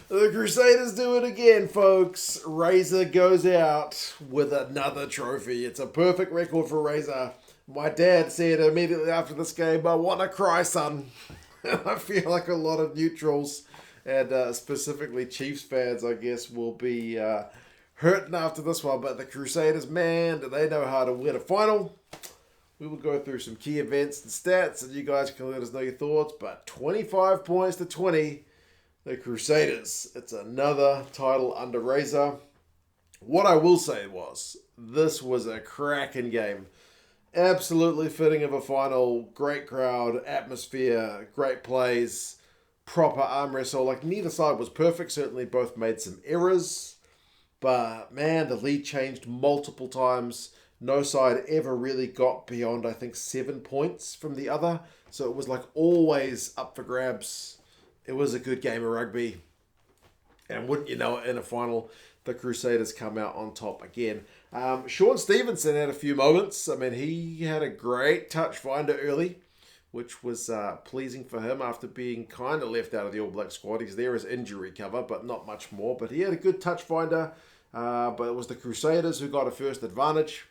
The Crusaders do it again, folks. Razor goes out with another trophy. It's a perfect record for Razor. My dad said immediately after this game, I want to cry, son. I feel like a lot of neutrals and specifically Chiefs fans, I guess, will be hurting after this one. But the Crusaders, man, do they know how to win a final? We will go through some key events and stats, and you guys can let us know your thoughts. But 25 points to 20. The Crusaders. It's another title under Razor. What I will say was, this was a cracking game. Absolutely fitting of a final. Great crowd, atmosphere, great plays, proper arm wrestle. Like, neither side was perfect. Certainly both made some errors. But, man, the lead changed multiple times. No side ever really got beyond, I think, 7 points from the other. So it was like always up for grabs. It was a good game of rugby. And wouldn't you know it, in a final, the Crusaders come out on top again. Shaun Stevenson had a few moments. I mean, he had a great touch finder early, which was pleasing for him after being kind of left out of the All Black squad. He's there as injury cover, but not much more. But he had a good touch finder. But it was the Crusaders who got a first advantage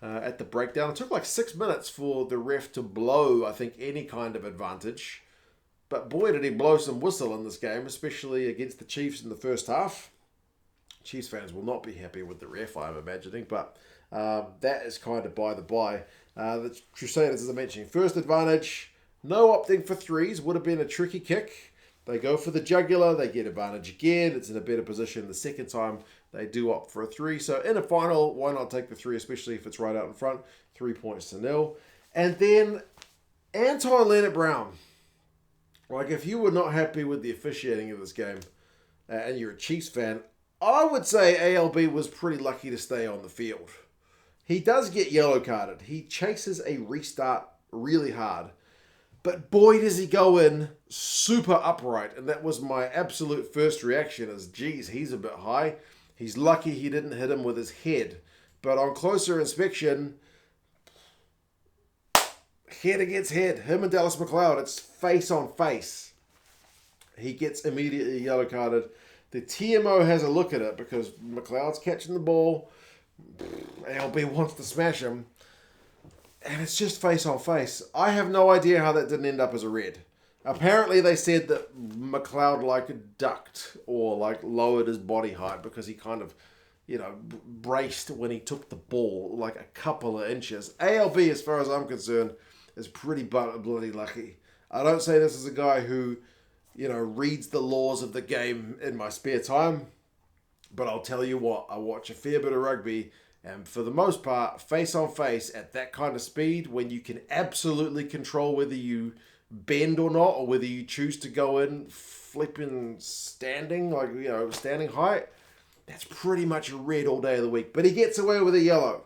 at the breakdown. It took like 6 minutes for the ref to blow, I think, any kind of advantage. But boy, did he blow some whistle in this game, especially against the Chiefs in the first half. Chiefs fans will not be happy with the ref, I'm imagining, but that is kind of by the by. The Crusaders, as I mentioned, first advantage, no opting for threes, would have been a tricky kick. They go for the jugular, they get advantage again, it's in a better position the second time. They do opt for a three. So in a final, why not take the three, especially if it's right out in front? 3 points to 0. And then Anton Lienert-Brown. Like, if you were not happy with the officiating of this game, and you're a Chiefs fan, I would say ALB was pretty lucky to stay on the field. He does get yellow carded. He chases a restart really hard. But boy, does he go in super upright. And that was my absolute first reaction is, geez, he's a bit high. He's lucky he didn't hit him with his head. But on closer inspection, head against head. Him and Dallas McLeod, it's face on face. He gets immediately yellow carded. The TMO has a look at it because McLeod's catching the ball. ALB wants to smash him. And it's just face on face. I have no idea how that didn't end up as a red. Apparently they said that McLeod like ducked or like lowered his body height because he kind of, braced when he took the ball like a couple of inches. ALB, as far as I'm concerned, is pretty bloody lucky. I don't say this as a guy who, reads the laws of the game in my spare time. But I'll tell you what, I watch a fair bit of rugby. And for the most part, face on face at that kind of speed, when you can absolutely control whether you bend or not, or whether you choose to go in flipping standing, standing height, that's pretty much a red all day of the week. But he gets away with a yellow.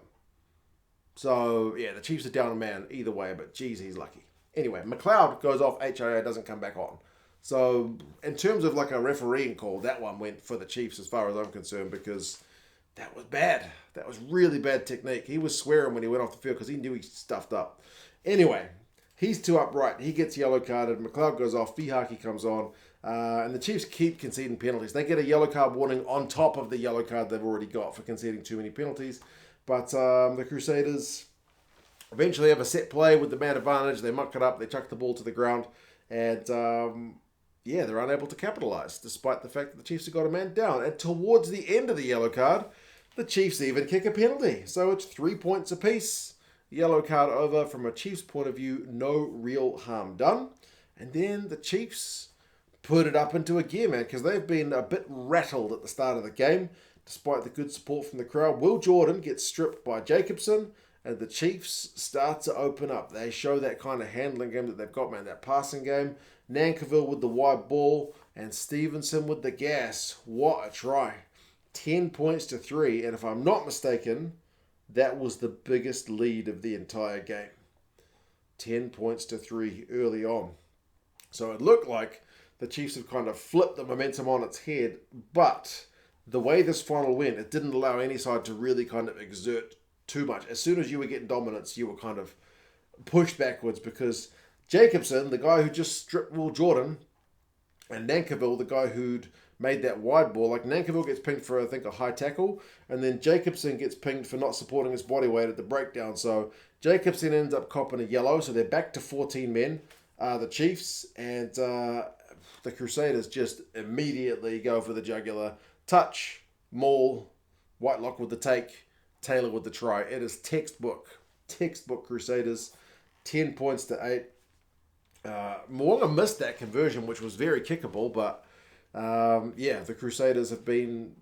So, yeah, the Chiefs are down a man either way, but geez, he's lucky. Anyway, McLeod goes off, HIA doesn't come back on. So, in terms of like a refereeing call, that one went for the Chiefs as far as I'm concerned because that was bad. That was really bad technique. He was swearing when he went off the field because he knew he stuffed up. Anyway, he's too upright. He gets yellow carded. McLeod goes off. Vihaki comes on. And the Chiefs keep conceding penalties. They get a yellow card warning on top of the yellow card they've already got for conceding too many penalties. But the Crusaders eventually have a set play with the man advantage. They muck it up. They chuck the ball to the ground. And, they're unable to capitalise, despite the fact that the Chiefs have got a man down. And towards the end of the yellow card, the Chiefs even kick a penalty. So it's 3 points apiece. Yellow card over. From a Chiefs point of view, no real harm done. And then the Chiefs put it up into a gear, man, because they've been a bit rattled at the start of the game, despite the good support from the crowd. Will Jordan gets stripped by Jacobson, and the Chiefs start to open up. They show that kind of handling game that they've got, man, that passing game. Nankivell with the wide ball, and Stevenson with the gas. What a try. 10 points to 3, and if I'm not mistaken, that was the biggest lead of the entire game. 10 points to 3 early on. So it looked like the Chiefs have kind of flipped the momentum on its head, but the way this final went, it didn't allow any side to really kind of exert too much. As soon as you were getting dominance, you were kind of pushed backwards because Jacobson, the guy who just stripped Will Jordan, And Nankivell, the guy who'd made that wide ball, like Nankivell gets pinged for, I think, a high tackle, and then Jacobson gets pinged for not supporting his body weight at the breakdown. So Jacobson ends up copping a yellow, so they're back to 14 men, the Chiefs, and the Crusaders just immediately go for the jugular. Touch, maul, Whitelock with the take, Taylor with the try. It is textbook Crusaders, 10 points to 8. Moonga missed that conversion, which was very kickable, but the Crusaders have been,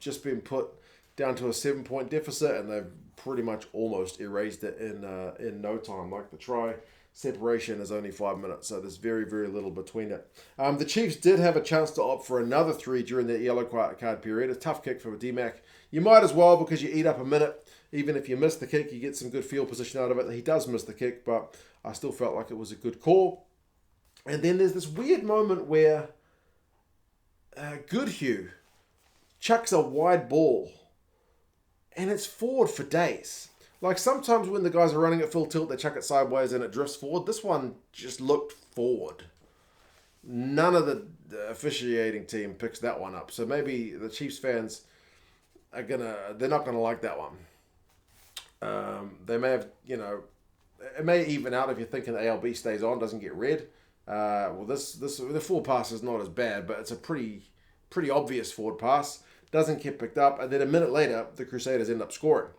just been put down to a 7-point deficit, and they've pretty much almost erased it in no time. Like the try separation is only 5 minutes, so there's very, very little between it. The Chiefs did have a chance to opt for another 3 during that yellow card period. A tough kick for D-Mac. You might as well, because you eat up a minute. Even if you miss the kick, you get some good field position out of it. He does miss the kick, but I still felt like it was a good call. And then there's this weird moment where Goodhue chucks a wide ball, and it's forward for days. Like sometimes when the guys are running at full tilt, they chuck it sideways and it drifts forward. This one just looked forward. None of the officiating team picks that one up. So maybe the Chiefs fans they're not gonna like that one. They may have, it may even out if you're thinking the ALB stays on, doesn't get red. The forward pass is not as bad, but it's a pretty obvious forward pass. Doesn't get picked up, and then a minute later, the Crusaders end up scoring.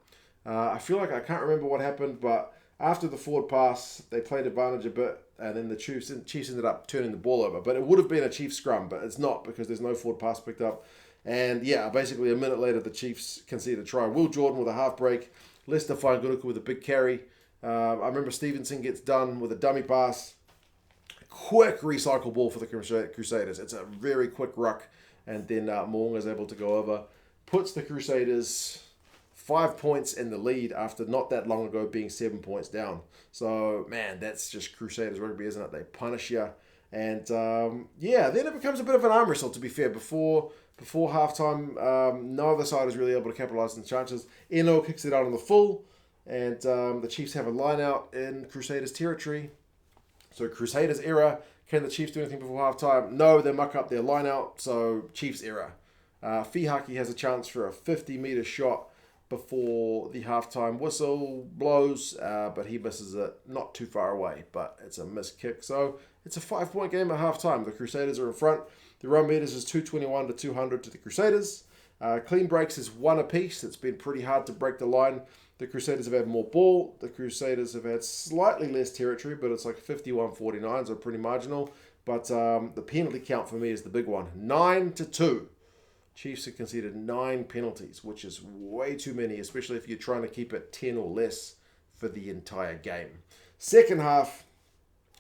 I feel like I can't remember what happened, but after the forward pass, they played advantage a bit, and then the Chiefs ended up turning the ball over. But it would have been a Chiefs scrum, but it's not because there's no forward pass picked up. And yeah, basically a minute later, the Chiefs conceded a try. Will Jordan with a half break. Lester Fainga'anuku with a big carry. I remember Stevenson gets done with a dummy pass. Quick recycle ball for the Crusaders. It's a very quick ruck. And then Moonga is able to go over. Puts the Crusaders 5 points in the lead after not that long ago being 7 points down. So, man, that's just Crusaders rugby, isn't it? They punish you. And, then it becomes a bit of an arm wrestle, to be fair. Before halftime, no other side is really able to capitalise on the chances. Eno kicks it out on the full. And the Chiefs have a line out in Crusaders territory. So Crusaders error. Can the Chiefs do anything before halftime? No, they muck up their line out. So Chiefs error. Fihaki has a chance for a 50-metre shot before the halftime whistle blows, but he misses it not too far away, but it's a missed kick. So it's a 5-point game at halftime. The Crusaders are in front. The run meters is 221 to 200 to the Crusaders. Clean breaks is 1 apiece. It's been pretty hard to break the line. The Crusaders have had more ball. The Crusaders have had slightly less territory, but it's like 51-49, so pretty marginal. But the penalty count for me is the big one. 9-2. Chiefs have conceded 9 penalties, which is way too many, especially if you're trying to keep it 10 or less for the entire game. Second half,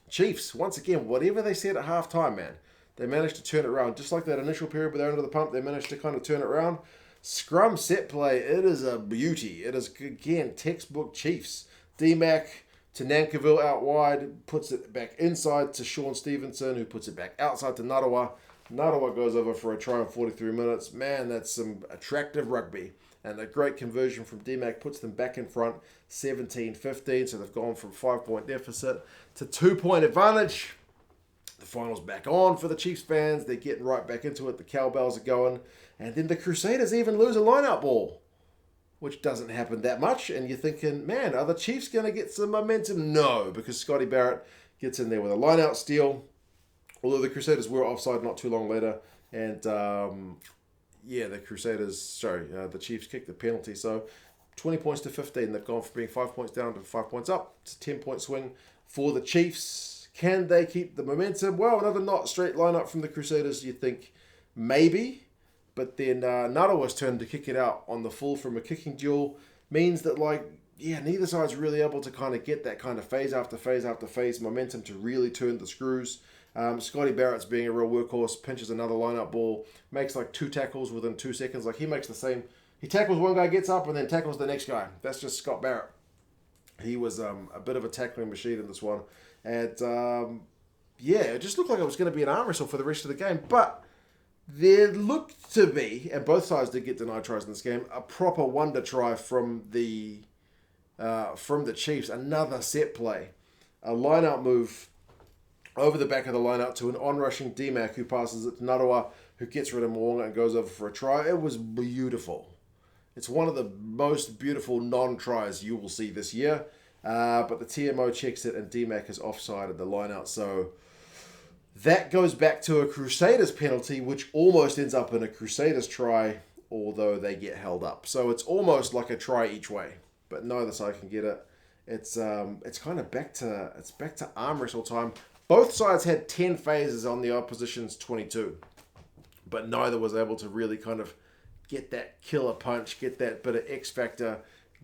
Chiefs, once again, whatever they said at halftime, man, they managed to turn it around. Just like that initial period where they're under the pump, they managed to kind of turn it around. Scrum set play, it is a beauty. It is, again, textbook Chiefs. D-Mac to Nankivell out wide, puts it back inside to Shaun Stevenson, who puts it back outside to Narawa. Narawa goes over for a try in 43 minutes. Man, that's some attractive rugby. And a great conversion from D-Mac puts them back in front, 17-15. So they've gone from 5-point deficit to 2-point advantage. The final's back on for the Chiefs fans. They're getting right back into it. The cowbells are going. And then the Crusaders even lose a line-out ball, which doesn't happen that much. And you're thinking, man, are the Chiefs going to get some momentum? No, because Scotty Barrett gets in there with a line-out steal. Although the Crusaders were offside not too long later. And, the Chiefs kicked the penalty. So 20 points to 15. They've gone from being 5 points down to 5 points up. It's a 10-point swing for the Chiefs. Can they keep the momentum? Well, another not straight lineup from the Crusaders, you think maybe. But then Narawa's turn to kick it out on the full from a kicking duel means that, neither side's really able to kind of get that kind of phase after phase after phase momentum to really turn the screws. Scotty Barrett's being a real workhorse, pinches another lineup ball, makes 2 tackles within 2 seconds. He makes the same. He tackles one guy, gets up, and then tackles the next guy. That's just Scott Barrett. He was a bit of a tackling machine in this one. And, it just looked like it was going to be an arm wrestle for the rest of the game. But there looked to be, and both sides did get denied tries in this game, a proper wonder try from the Chiefs. Another set play. A line-out move over the back of the line out to an on-rushing D-Mac who passes it to Narawa, who gets rid of Moonga and goes over for a try. It was beautiful. It's one of the most beautiful non-tries you will see this year. But the TMO checks it and D-Mac is offside at the line out. So that goes back to a Crusaders penalty, which almost ends up in a Crusaders try, although they get held up. So it's almost like a try each way, but neither side can get it. It's kind of back to arm wrestle time. Both sides had 10 phases on the opposition's 22, but neither was able to really kind of get that killer punch, get that bit of X factor,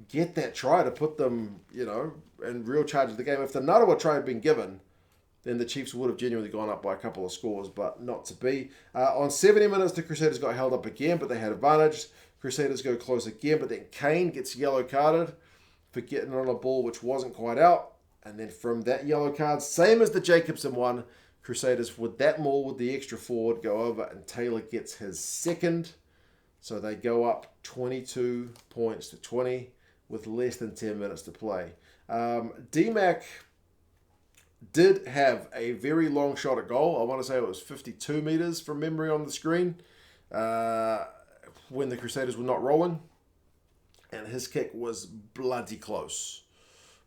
get that try to put them, in real charge of the game. If the Narawa try had been given, then the Chiefs would have genuinely gone up by a couple of scores, but not to be. On 70 minutes, the Crusaders got held up again, but they had advantage. Crusaders go close again, but then Kane gets yellow carded for getting on a ball which wasn't quite out. And then from that yellow card, same as the Jacobson one, Crusaders with that maul with the extra forward go over and Taylor gets his second. So they go up 22 points to 20 with less than 10 minutes to play. D-Mac did have a very long shot at goal. I want to say it was 52 metres from memory on the screen when the Crusaders were not rolling. And his kick was bloody close.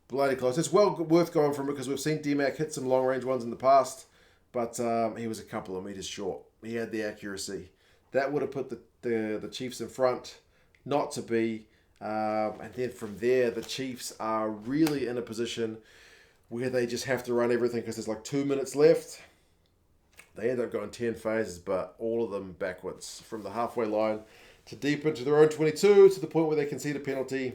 Bloody close. It's well worth going from it because we've seen D-Mac hit some long-range ones in the past, but he was a couple of metres short. He had the accuracy. That would have put the Chiefs in front, not to be. And then from there, the Chiefs are really in a position where they just have to run everything because there's like 2 minutes left. They end up going 10 phases, but all of them backwards from the halfway line to deep into their own 22 to the point where they concede a penalty,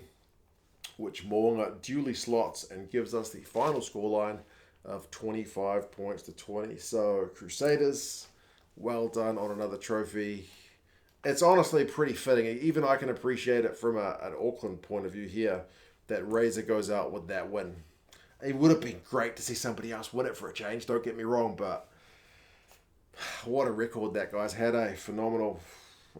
which Moonga duly slots and gives us the final scoreline of 25 points to 20. So Crusaders, well done on another trophy. It's honestly pretty fitting. Even I can appreciate it from an Auckland point of view here, that Razor goes out with that win. It would have been great to see somebody else win it for a change, don't get me wrong, but what a record that guy's had, phenomenal.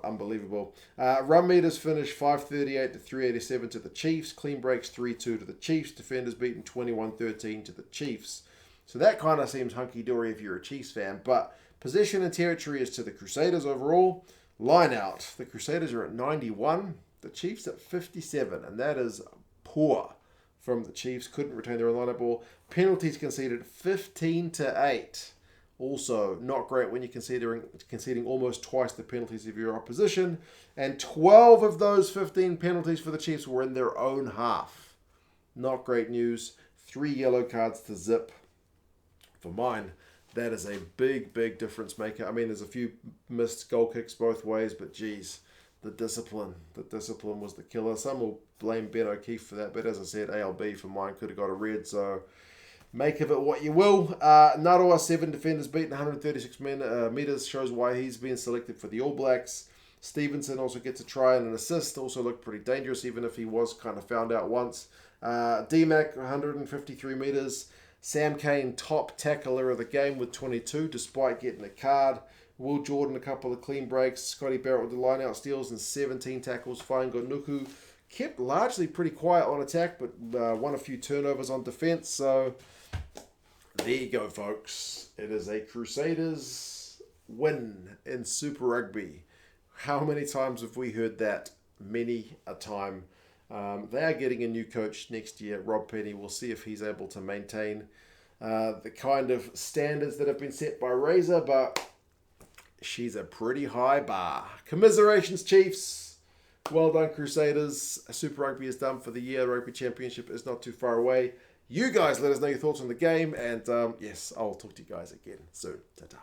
Unbelievable. Run meters finished 538 to 387 to the Chiefs. Clean breaks 3-2 to the Chiefs. Defenders beaten 21-13 to the Chiefs. So that kind of seems hunky-dory if you're a Chiefs fan. But possession and territory is to the Crusaders overall. Line out. The Crusaders are at 91. The Chiefs at 57. And that is poor from the Chiefs. Couldn't retain their own line-out ball. Penalties conceded 15-8. Also, not great when you're conceding almost twice the penalties of your opposition. And 12 of those 15 penalties for the Chiefs were in their own half. Not great news. 3 yellow cards to zip. For mine, that is a big, big difference maker. I mean, there's a few missed goal kicks both ways, but geez, the discipline was the killer. Some will blame Ben O'Keefe for that, but as I said, ALB for mine could have got a red, so make of it what you will. Narawa, 7 defenders beaten, 136 metres, shows why he's been selected for the All Blacks. Stevenson also gets a try and an assist, also looked pretty dangerous, even if he was kind of found out once. D-Mac, 153 metres. Sam Cane, top tackler of the game with 22, despite getting a card. Will Jordan, a couple of clean breaks. Scotty Barrett with the line-out steals and 17 tackles. Fainga'anuku kept largely pretty quiet on attack, but won a few turnovers on defence. So there you go, folks. It is a Crusaders win in Super Rugby. How many times have we heard that? Many a time. They are getting a new coach next year, Rob Penny. We'll see if he's able to maintain the kind of standards that have been set by Razor, but she's a pretty high bar. Commiserations, Chiefs. Well done, Crusaders. Super Rugby is done for the year. Rugby Championship is not too far away. You guys let us know your thoughts on the game, and yes, I'll talk to you guys again soon. Ta-ta.